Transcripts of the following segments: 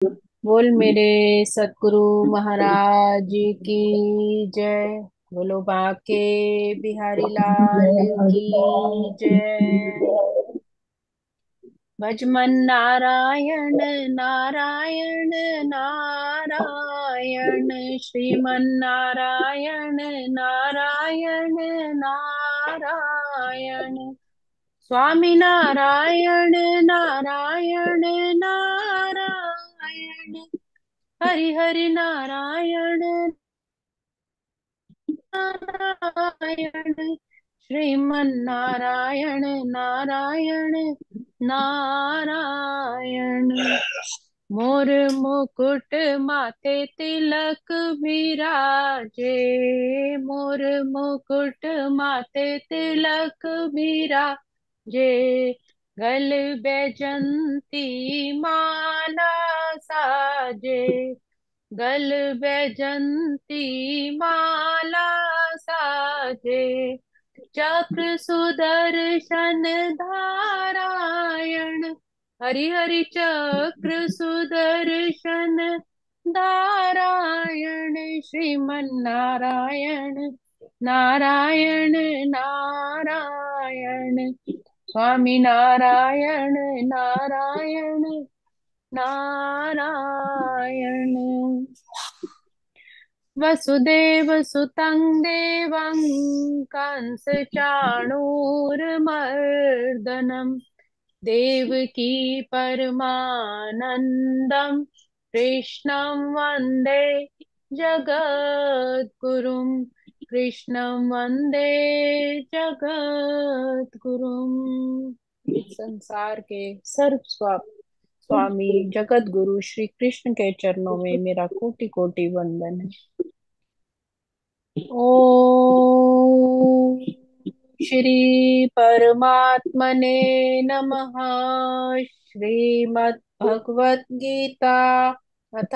बोल मेरे सतगुरु महाराज की जय। बोलो बांके बिहारी लाल की जय। भजमन नारायण नारायण नारायण, श्रीमन नारायण नारायण नारायण, स्वामी नारायण नारायण नारायण, हरि हरि नारायण नारायण, श्रीमन नारायण नारायण नारायण। मोर मुकुट माथे तिलक विराजे, मोर मुकुट माथे तिलक विराजे, गल बैजंती माला साजे, गल बैजंती माला साजे, चक्र सुदर्शन धारायण, हरि हरि चक्र सुदर्शन धारायण, श्रीमन नारायण नारायण नारायण, स्वामी नारायण नारायण नारायण। वसुदेव सुतं देवं कंस चाणूरमर्दनम्, देवकी परमानन्दं कृष्णं वन्दे जगद्गुरुं, कृष्णं वन्दे जगद्गुरुम्। इस संसार के सर्व स्वामी जगत गुरु श्री कृष्ण के चरणों में मेरा कोटि कोटि वंदन है। ओम श्री परमात्मने नमः। श्रीमद् भगवत गीता अथ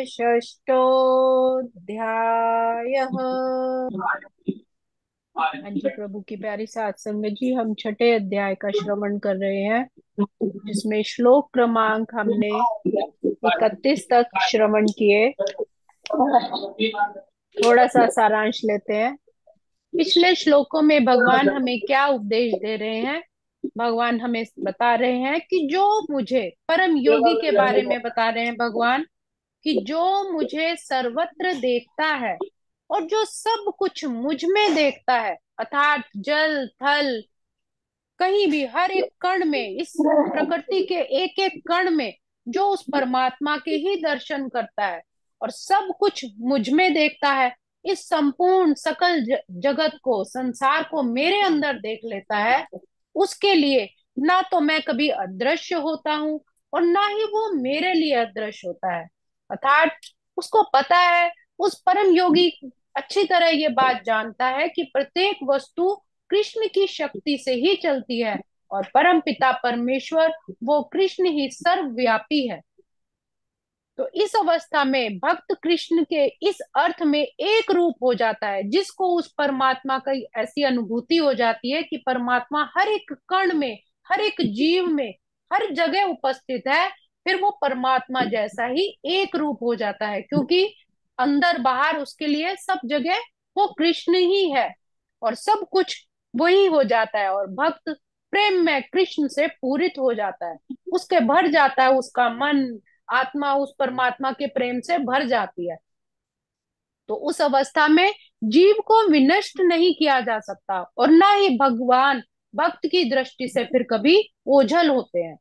षष्ठोऽध्यायः। हाँ जी, प्रभु की प्यारी सात संगत जी, हम छठे अध्याय का श्रवण कर रहे हैं, जिसमें श्लोक क्रमांक हमने 31 तक श्रवण किए। थोड़ा सा सारांश लेते हैं। पिछले श्लोकों में भगवान हमें क्या उपदेश दे रहे हैं? भगवान हमें बता रहे हैं कि जो मुझे, परम योगी के बारे में बता रहे हैं भगवान, कि जो मुझे सर्वत्र देखता है और जो सब कुछ मुझ में देखता है, अर्थात जल थल, कहीं भी, हर एक कण में, इस प्रकृति के एक एक कण में जो उस परमात्मा के ही दर्शन करता है और सब कुछ मुझ में देखता है, इस संपूर्ण सकल जगत को, संसार को मेरे अंदर देख लेता है, उसके लिए ना तो मैं कभी अदृश्य होता हूँ और ना ही वो मेरे लिए अदृश्य होता है। अर्थात उसको पता है, उस परम योगी अच्छी तरह ये बात जानता है कि प्रत्येक वस्तु कृष्ण की शक्ति से ही चलती है और परम पिता परमेश्वर, वो कृष्ण ही सर्वव्यापी है। तो इस अवस्था में भक्त कृष्ण के इस अर्थ में एक रूप हो जाता है, जिसको उस परमात्मा की ऐसी अनुभूति हो जाती है कि परमात्मा हर एक कण में, हर एक जीव में, हर जगह उपस्थित है। फिर वो परमात्मा जैसा ही एक रूप हो जाता है, क्योंकि अंदर बाहर उसके लिए सब जगह वो कृष्ण ही है और सब कुछ वही हो जाता है। और भक्त प्रेम में कृष्ण से पूरित हो जाता है, उसके भर जाता है, उसका मन, आत्मा उस परमात्मा के प्रेम से भर जाती है। तो उस अवस्था में जीव को विनष्ट नहीं किया जा सकता और ना ही भगवान भक्त की दृष्टि से फिर कभी ओझल होते हैं।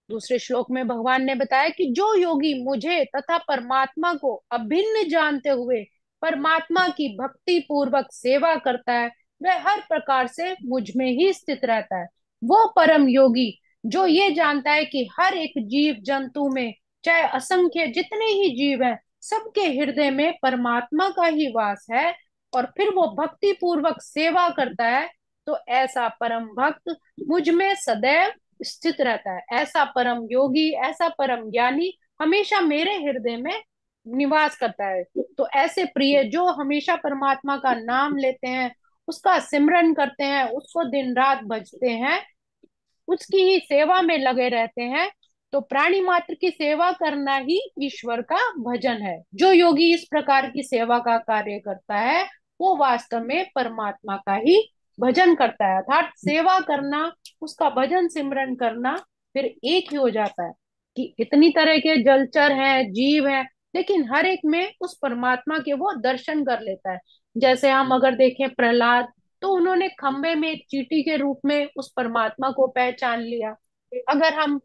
दूसरे श्लोक में भगवान ने बताया कि जो योगी मुझे तथा परमात्मा को अभिन्न जानते हुए परमात्मा की भक्ति पूर्वक सेवा करता है, वह हर प्रकार से मुझ में ही स्थित रहता है। वो परम योगी जो ये जानता है कि हर एक जीव जंतु में, चाहे असंख्य जितने ही जीव हैं, सबके हृदय में परमात्मा का ही वास है, और फिर वो भक्ति पूर्वक सेवा करता है, तो ऐसा परम भक्त मुझ में सदैव स्थित रहता है। ऐसा परम योगी, ऐसा परम ज्ञानी हमेशा मेरे हृदय में निवास करता है। तो ऐसे प्रिय जो हमेशा परमात्मा का नाम लेते हैं, उसका सिमरन करते हैं, उसको दिन रात भजते हैं, उसकी ही सेवा में लगे रहते हैं, तो प्राणी मात्र की सेवा करना ही ईश्वर का भजन है। जो योगी इस प्रकार की सेवा का कार्य करता है वो वास्तव में परमात्मा का ही भजन करता है। अर्थात सेवा करना, उसका भजन सिमरन करना फिर एक ही हो जाता है। कि इतनी तरह के जलचर हैं, जीव हैं, लेकिन हर एक में उस परमात्मा के वो दर्शन कर लेता है। जैसे हम अगर देखें प्रहलाद, तो उन्होंने खंबे में एक चींटी के रूप में उस परमात्मा को पहचान लिया। अगर हम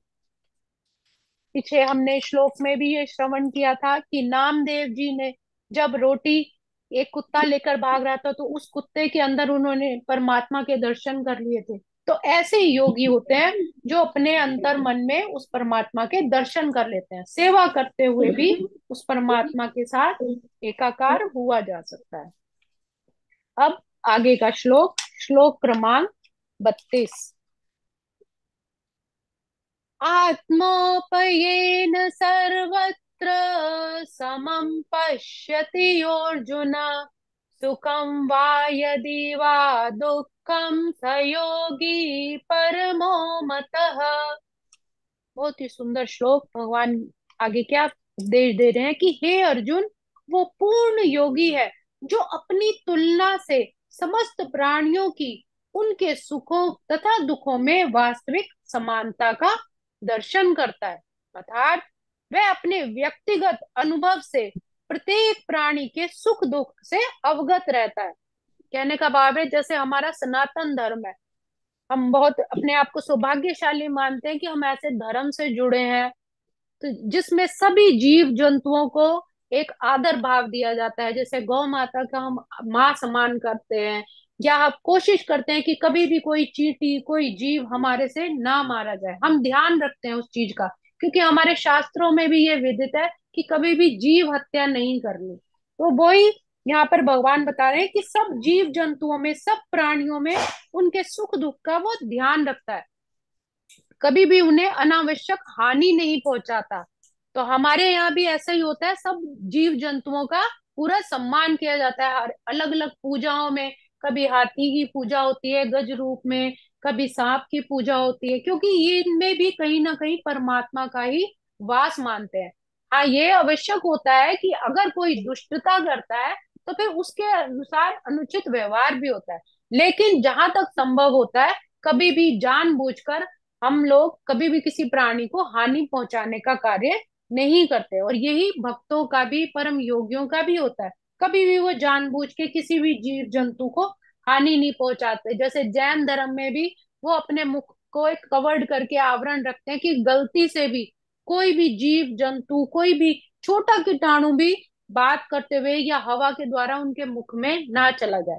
पीछे हमने श्लोक में भी ये श्रवण किया था कि नामदेव जी ने जब रोटी, एक कुत्ता लेकर भाग रहा था तो उस कुत्ते के अंदर उन्होंने परमात्मा के दर्शन कर लिए थे। तो ऐसे ही योगी होते हैं जो अपने अंतर मन में उस परमात्मा के दर्शन कर लेते हैं। सेवा करते हुए भी उस परमात्मा के साथ एकाकार हुआ जा सकता है। अब आगे का श्लोक, श्लोक क्रमांक 32। आत्मोपयेन सर्वत्र समं पश्यति योऽर्जुन, सुखं वा यदि वा दुःखं स योगी परमो मतः। बहुत ही सुंदर श्लोक। भगवान आगे क्या उपदेश दे रहे हैं कि हे अर्जुन, वो पूर्ण योगी है जो अपनी तुलना से समस्त प्राणियों की उनके सुखों तथा दुखों में वास्तविक समानता का दर्शन करता है। अर्थात वह अपने व्यक्तिगत अनुभव से प्रत्येक प्राणी के सुख दुख से अवगत रहता है। कहने का भाव है जैसे हमारा सनातन धर्म है, हम बहुत अपने आप को सौभाग्यशाली मानते हैं कि हम ऐसे धर्म से जुड़े हैं तो जिसमें सभी जीव जंतुओं को एक आदर भाव दिया जाता है। जैसे गौ माता का हम माँ समान करते हैं, या हम कोशिश करते हैं कि कभी भी कोई चींटी, कोई जीव हमारे से ना मारा जाए, हम ध्यान रखते हैं उस चीज का। क्योंकि हमारे शास्त्रों में भी ये विदित है कि कभी भी जीव हत्या नहीं करनी। तो वही यहाँ पर भगवान बता रहे हैं कि सब जीव जंतुओं में, सब प्राणियों में उनके सुख दुख का वो ध्यान रखता है, कभी भी उन्हें अनावश्यक हानि नहीं पहुंचाता। तो हमारे यहाँ भी ऐसा ही होता है, सब जीव जंतुओं का पूरा सम्मान किया जाता है हर अलग अलग पूजाओं में। कभी हाथी की पूजा होती है गज रूप में, कभी सांप की पूजा होती है, क्योंकि ये इनमें भी कहीं ना कहीं परमात्मा का ही वास मानते हैं। हाँ, ये आवश्यक होता है कि अगर कोई दुष्टता करता है तो फिर उसके अनुसार अनुचित व्यवहार भी होता है। लेकिन जहां तक संभव होता है, कभी भी जानबूझकर हम लोग कभी भी किसी प्राणी को हानि पहुंचाने का कार्य नहीं करते। और यही भक्तों का भी, परम योगियों का भी होता है। कभी भी वो जानबूझ के किसी भी जीव जंतु को हानि नहीं पहुंचाते। जैसे जैन धर्म में भी वो अपने मुख को एक कवर्ड करके आवरण रखते हैं कि गलती से भी कोई भी जीव जंतु, कोई भी छोटा कीटाणु भी बात करते हुए या हवा के द्वारा उनके मुख में ना चला जाए।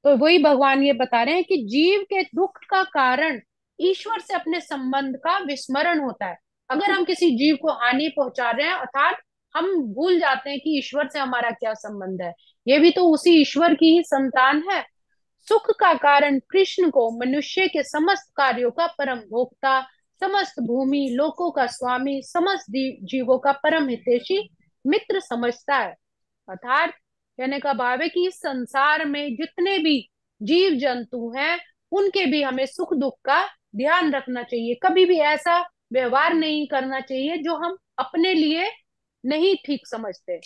तो वही भगवान ये बता रहे हैं कि जीव के दुख का कारण ईश्वर से अपने संबंध का विस्मरण होता है। अगर हम किसी जीव को हानि पहुंचा रहे हैं, अर्थात हम भूल जाते हैं कि ईश्वर से हमारा क्या संबंध है, ये भी तो उसी ईश्वर की ही संतान है। सुख का कारण कृष्ण को मनुष्य के समस्त कार्यों का परम भोक्ता, समस्त भूमि लोकों का स्वामी, समस्त जीवों का परम हितैषी मित्र समझता है। अर्थात कहने का भाव है कि इस संसार में जितने भी जीव जंतु हैं उनके भी हमें सुख दुख का ध्यान रखना चाहिए। कभी भी ऐसा व्यवहार नहीं करना चाहिए जो हम अपने लिए नहीं ठीक समझते।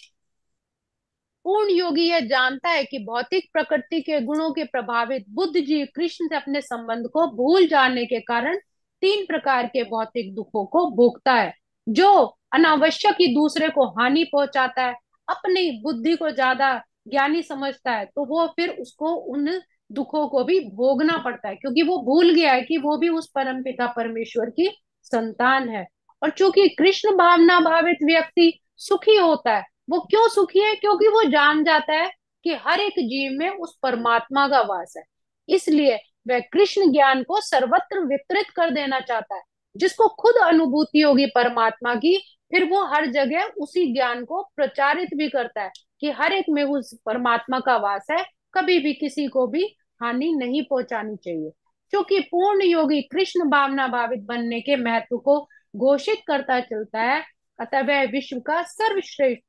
पूर्ण योगी यह जानता है कि भौतिक प्रकृति के गुणों के प्रभावित बुद्ध जीव कृष्ण से अपने संबंध को भूल जाने के कारण तीन प्रकार के भौतिक दुखों को भोगता है। जो अनावश्यक ही दूसरे को हानि पहुंचाता है, अपनी बुद्धि को ज्यादा ज्ञानी समझता है, तो वो फिर उसको उन दुखों को भी भोगना पड़ता है, क्योंकि वो भूल गया है कि वो भी उस परम पिता परमेश्वर की संतान है। और चूंकि कृष्ण भावना भावित व्यक्ति सुखी होता है, वो क्यों सुखी है? क्योंकि वो जान जाता है कि हर एक जीव में उस परमात्मा का वास है। इसलिए वह कृष्ण ज्ञान को सर्वत्र वितरित कर देना चाहता है। जिसको खुद अनुभूति होगी परमात्मा की, फिर वो हर जगह उसी ज्ञान को प्रचारित भी करता है कि हर एक में उस परमात्मा का वास है, कभी भी किसी को भी हानि नहीं पहुंचानी चाहिए। क्योंकि पूर्ण योगी कृष्ण भावना भावित बनने के महत्व को घोषित करता चलता है, अतः वह विश्व का सर्वश्रेष्ठ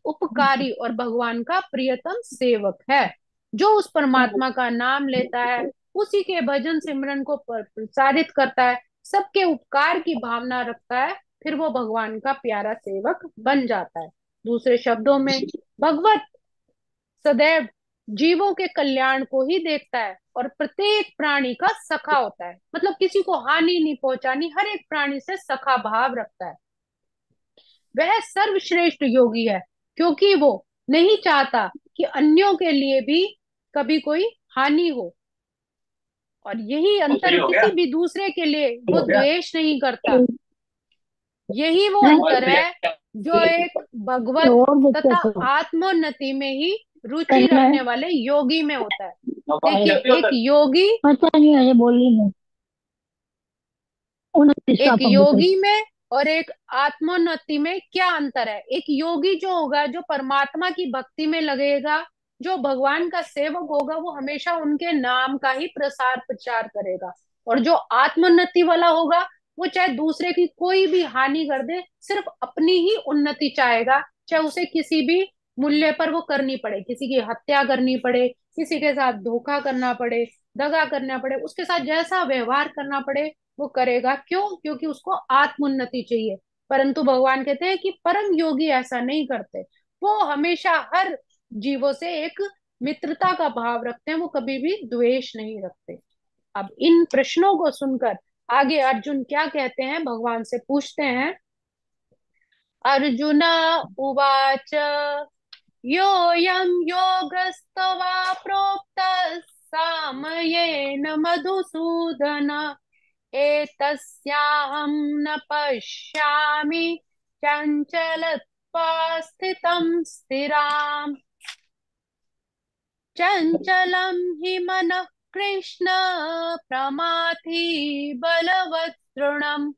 उपकारी और भगवान का प्रियतम सेवक है। जो उस परमात्मा का नाम लेता है, उसी के भजन सिमरन को प्रसारित करता है, सबके उपकार की भावना रखता है, फिर वो भगवान का प्यारा सेवक बन जाता है। दूसरे शब्दों में, भगवत सदैव जीवों के कल्याण को ही देखता है और प्रत्येक प्राणी का सखा होता है, मतलब किसी को हानि नहीं पहुंचानी, हर एक प्राणी से सखा भाव रखता है। वह सर्वश्रेष्ठ योगी है, क्योंकि वो नहीं चाहता कि अन्यों के लिए भी कभी कोई हानि हो। और यही वो सही अंतर, हो गया। किसी भी दूसरे के लिए वो हो गया। द्वेष नहीं करता। यही वो बस अंतर है भैया। जो एक भगवत और तथा दिक्कत हो आत्मोन्नति में ही रुचि करना है। रखने वाले योगी में होता है। पानी देखिए, जाते हो एक सर। योगी, पता नहीं है, ये बोली नहीं। 29 का एक पंग पे। योगी में और एक आत्मोन्नति में क्या अंतर है। एक योगी जो होगा, जो परमात्मा की भक्ति में लगेगा, जो भगवान का सेवक होगा, वो हमेशा उनके नाम का ही प्रसार प्रचार करेगा। और जो आत्मोन्नति वाला होगा, वो चाहे दूसरे की कोई भी हानि कर दे, सिर्फ अपनी ही उन्नति चाहेगा, चाहे उसे किसी भी मूल्य पर वो करनी पड़े, किसी की हत्या करनी पड़े, किसी के साथ धोखा करना पड़े, दगा करना पड़े, उसके साथ जैसा व्यवहार करना पड़े वो करेगा। क्यों? क्योंकि उसको आत्मोन्नति चाहिए। परंतु भगवान कहते हैं कि परम योगी ऐसा नहीं करते। वो हमेशा हर जीवों से एक मित्रता का भाव रखते हैं, वो कभी भी द्वेष नहीं रखते। अब इन प्रश्नों को सुनकर आगे अर्जुन क्या कहते हैं, भगवान से पूछते हैं। अर्जुन उवाच, योऽयं योगस्तवा प्रोक्तः सामयेन मधुसूदन, एतस्याहं न पश्यामि चञ्चलत्वा स्थितं स्थिराम्। चञ्चलं हि मनः कृष्ण प्रमाथि बलवत् तृणम्,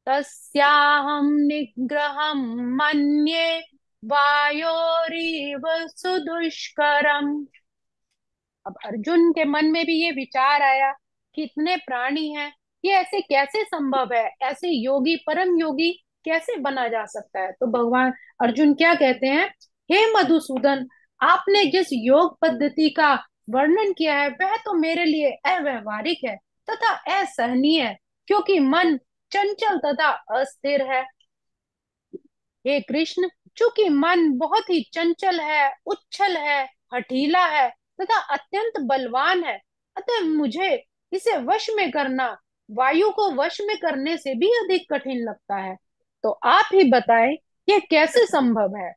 तस्याहं निग्रहं मन्ये वायोरिव सुदुष्करम्। अब अर्जुन के मन में भी ये विचार आया कि इतने प्राणी हैं, ये ऐसे कैसे संभव है, ऐसे योगी, परम योगी कैसे बना जा सकता है। तो भगवान अर्जुन क्या कहते हैं, हे मधुसूदन, आपने जिस योग पद्धति का वर्णन किया है वह तो मेरे लिए अव्यवहारिक है तथा असहनीय है, क्योंकि मन चंचल तथा अस्थिर है। हे कृष्ण, चूंकि मन बहुत ही चंचल है, उच्छल है, हठीला है तथा अत्यंत बलवान है, अतः मुझे इसे वश में करना वायु को वश में करने से भी अधिक कठिन लगता है। तो आप ही बताएं, यह कैसे संभव है।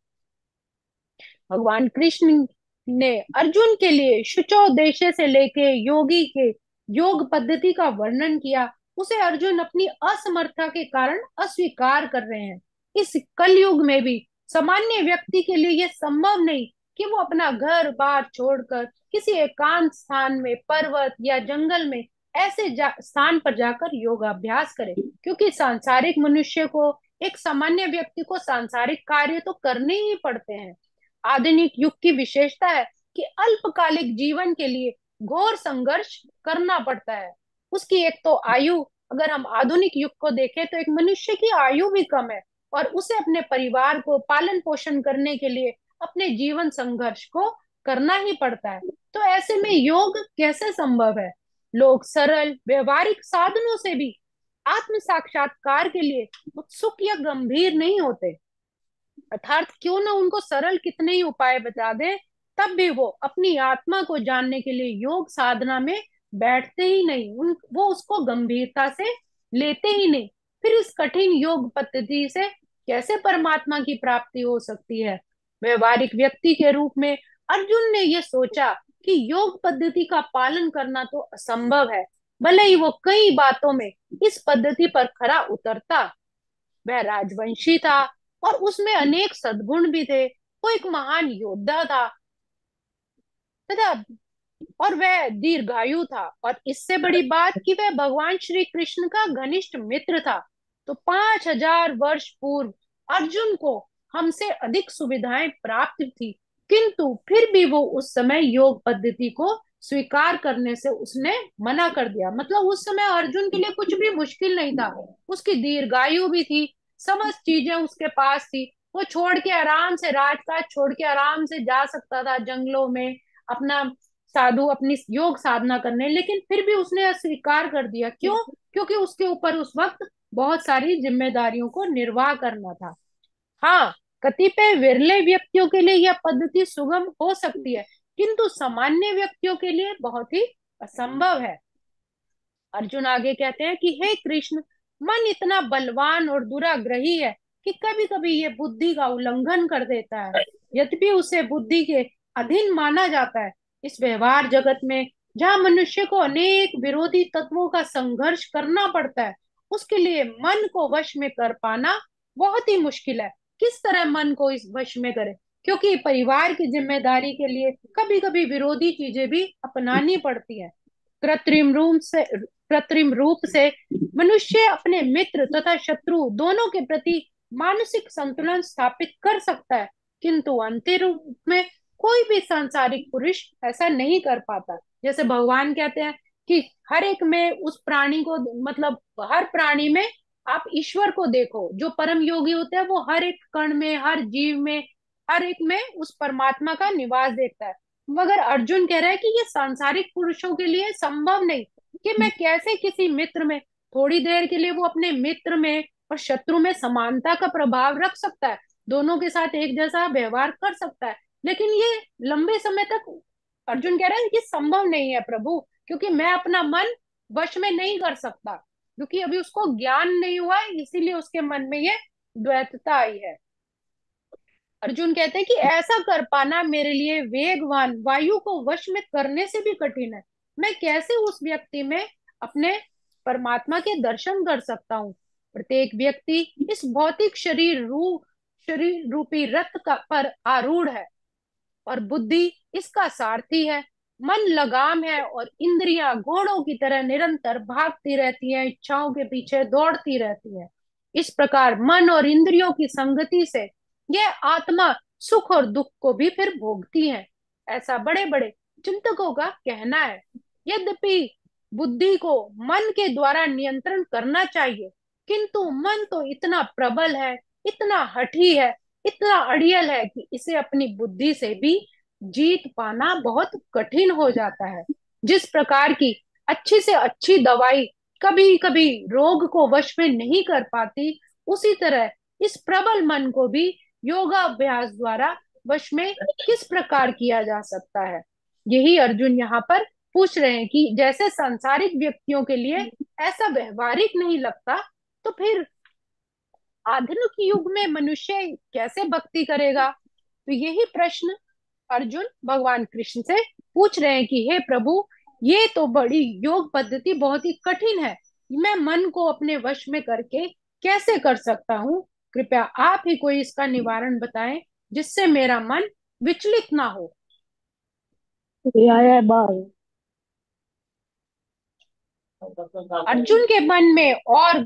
भगवान कृष्ण ने अर्जुन के लिए शुचोदेश्य से लेके योगी के योग पद्धति का वर्णन किया, उसे अर्जुन अपनी असमर्थता के कारण अस्वीकार कर रहे हैं। इस कलयुग में भी सामान्य व्यक्ति के लिए यह संभव नहीं कि वो अपना घर बार छोड़कर किसी एकांत स्थान में, पर्वत या जंगल में ऐसे स्थान पर जाकर योगाभ्यास करे, क्योंकि सांसारिक मनुष्य को, एक सामान्य व्यक्ति को सांसारिक कार्य तो करने ही पड़ते हैं। आधुनिक युग की विशेषता है कि अल्पकालिक जीवन के लिए घोर संघर्ष करना पड़ता है। उसकी एक तो आयु, अगर हम आधुनिक युग को देखें तो एक मनुष्य की आयु भी कम है, और उसे अपने परिवार को पालन पोषण करने के लिए अपने जीवन संघर्ष को करना ही पड़ता है। तो ऐसे में योग कैसे संभव है। लोग सरल व्यवहारिक साधनों से भी आत्म साक्षात्कार के लिए उत्सुक या गंभीर नहीं होते, अर्थात क्यों ना उनको सरल कितने ही उपाय बता दे, तब भी वो अपनी आत्मा को जानने के लिए योग साधना में बैठते ही नहीं, वो उसको गंभीरता से लेते ही नहीं। फिर इस कठिन योग पद्धति से कैसे परमात्मा की प्राप्ति हो सकती है। व्यवहारिक व्यक्ति के रूप में अर्जुन ने यह सोचा कि योग पद्धति का पालन करना तो असंभव है, भले ही वो कई बातों में इस पद्धति पर खरा उतरता। वह राजवंशी था और उसमें अनेक सद्गुण भी थे। वो एक महान योद्धा था तथा, और वह दीर्घायु था, और इससे बड़ी बात कि वह भगवान श्री कृष्ण का घनिष्ठ मित्र था। तो 5000 वर्ष पूर्व अर्जुन को हमसे अधिक सुविधाएं प्राप्त थी, किंतु फिर भी वो उस समय योग पद्धति को स्वीकार करने से उसने मना कर दिया। मतलब उस समय अर्जुन के लिए कुछ भी मुश्किल नहीं था, उसकी दीर्घायु भी थी, समस्त चीजें उसके पास थी, वो छोड़ के आराम से, राजकाज छोड़ के आराम से जा सकता था जंगलों में, अपना साधु अपनी योग साधना करने, लेकिन फिर भी उसने अस्वीकार कर दिया। क्यों? क्योंकि उसके ऊपर उस वक्त बहुत सारी जिम्मेदारियों को निर्वाह करना था। हाँ, कतिपय विरले व्यक्तियों के लिए यह पद्धति सुगम हो सकती है, किंतु सामान्य व्यक्तियों के लिए बहुत ही असंभव है। अर्जुन आगे कहते हैं कि हे कृष्ण, मन इतना बलवान और दुराग्रही है कि कभी कभी ये बुद्धि का उल्लंघन कर देता है। यद्यपि उसे बुद्धि के अधीन माना जाता है, इस व्यवहार जगत में जहाँ मनुष्य को अनेक विरोधी तत्वों का संघर्ष करना पड़ता है, उसके लिए मन को वश में कर पाना बहुत ही मुश्किल है। किस तरह मन को इस वश में करे? क्योंकि परिवार की जिम्मेदारी के लिए कभी कभी विरोधी चीजें भी अपनानी पड़ती है। कृत्रिम रूप से मनुष्य अपने मित्र तथा शत्रु दोनों के प्रति मानसिक संतुलन स्थापित कर सकता है, किंतु अंतिम रूप में कोई भी सांसारिक पुरुष ऐसा नहीं कर पाता। जैसे भगवान कहते हैं कि हर एक में उस प्राणी को, मतलब हर प्राणी में आप ईश्वर को देखो। जो परम योगी होते हैं वो हर एक कण में, हर जीव में, हर एक में उस परमात्मा का निवास देखता है। मगर अर्जुन कह रहा है कि ये सांसारिक पुरुषों के लिए संभव नहीं, कि मैं कैसे किसी मित्र में, थोड़ी देर के लिए वो अपने मित्र में और शत्रु में समानता का प्रभाव रख सकता है, दोनों के साथ एक जैसा व्यवहार कर सकता है, लेकिन ये लंबे समय तक, अर्जुन कह रहा है, ये संभव नहीं है प्रभु, क्योंकि मैं अपना मन वश में नहीं कर सकता, क्योंकि अभी उसको ज्ञान नहीं हुआ है, इसीलिए उसके मन में ये द्वैतता आई है। अर्जुन कहते हैं कि ऐसा कर पाना मेरे लिए वेगवान वायु को वश में करने से भी कठिन है। मैं कैसे उस व्यक्ति में अपने परमात्मा के दर्शन कर सकता हूँ? प्रत्येक व्यक्ति इस भौतिक शरीर रूपी रथ का पर आरूढ़ है, और बुद्धि इसका सारथी है। मन लगाम है और इंद्रियां घोड़ों की तरह निरंतर भागती रहती हैं, इच्छाओं के पीछे दौड़ती रहती हैं। इस प्रकार मन और इंद्रियों की संगति से यह आत्मा सुख और दुख को भी फिर भोगती है, ऐसा बड़े बड़े चिंतकों का कहना है। यद्यपि बुद्धि को मन के द्वारा नियंत्रण करना चाहिए, किंतु मन तो इतना प्रबल है, इतना हठी है, इतना अड़ियल है कि इसे अपनी बुद्धि से भी जीत पाना बहुत कठिन हो जाता है। जिस प्रकार की अच्छी से अच्छी दवाई कभी कभी रोग को वश में नहीं कर पाती, उसी तरह इस प्रबल मन को भी योगाभ्यास द्वारा वश में किस प्रकार किया जा सकता है? यही अर्जुन यहाँ पर पूछ रहे हैं कि जैसे सांसारिक व्यक्तियों के लिए ऐसा व्यवहारिक नहीं लगता, तो फिर आधुनिक युग में मनुष्य कैसे भक्ति करेगा? तो यही प्रश्न अर्जुन भगवान कृष्ण से पूछ रहे हैं कि हे प्रभु, ये तो बड़ी योग पद्धति बहुत ही कठिन है, मैं मन को अपने वश में करके कैसे कर सकता हूँ? कृपया आप ही कोई इसका निवारण बताएं, जिससे मेरा मन विचलित ना हो। ये आया है बाहर। अर्जुन के मन में और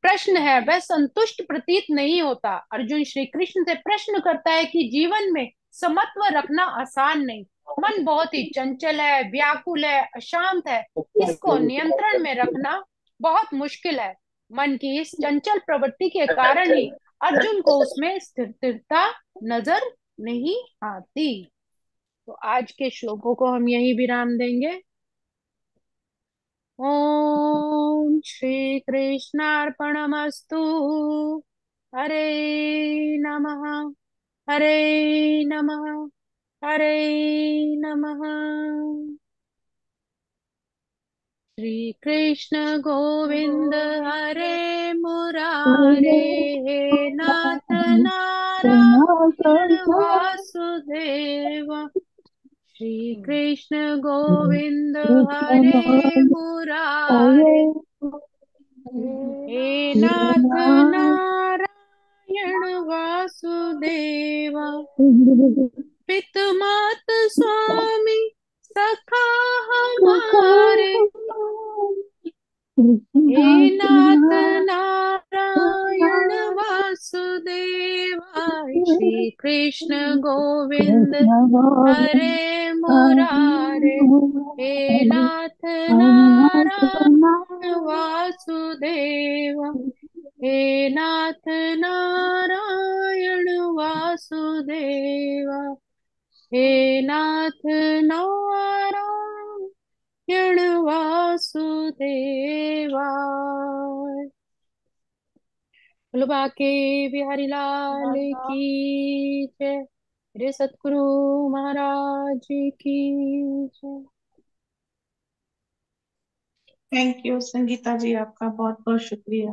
प्रश्न है, वह संतुष्ट प्रतीत नहीं होता। अर्जुन श्री कृष्ण से प्रश्न करता है कि जीवन में समत्व रखना आसान नहीं, मन बहुत ही चंचल है, व्याकुल है, अशांत है, इसको नियंत्रण में रखना बहुत मुश्किल है। मन की इस चंचल प्रवृत्ति के कारण ही अर्जुन को उसमें स्थिरता नजर नहीं आती। तो आज के श्लोकों को हम यही विराम देंगे। ओम श्री कृष्णार्पणमस्तु। हरे नमः, हरे नमः, हरे नमः। श्री कृष्ण गोविंद हरे मुरारे, हे नाथ नारायण वासुदेव। श्री कृष्ण गोविंद हरे मुरारे, हे नाथ नारायण वासुदेव। पित मात स्वामी सखा हमारे, हे नाथ नारायण वासुदेवाय। श्री कृष्ण गोविंद हरे मुरारे, हे नाथ नारायण वासुदेव, हे नाथ नारायण वासुदेव, हे नाथ नारायण वासुदेवाय। बोलो बाके बिहारी लाल की जय। मेरे सतगुरु महाराज की जय। थैंक यू संगीता जी, आपका बहुत बहुत शुक्रिया।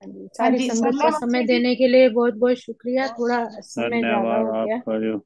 हाँ जी, हाँ सारी जी, संगत सरला को समय मास्टर जी। देने के लिए बहुत बहुत शुक्रिया। थोड़ा समय ज्यादा धन्यवाद हो गया। आपका जो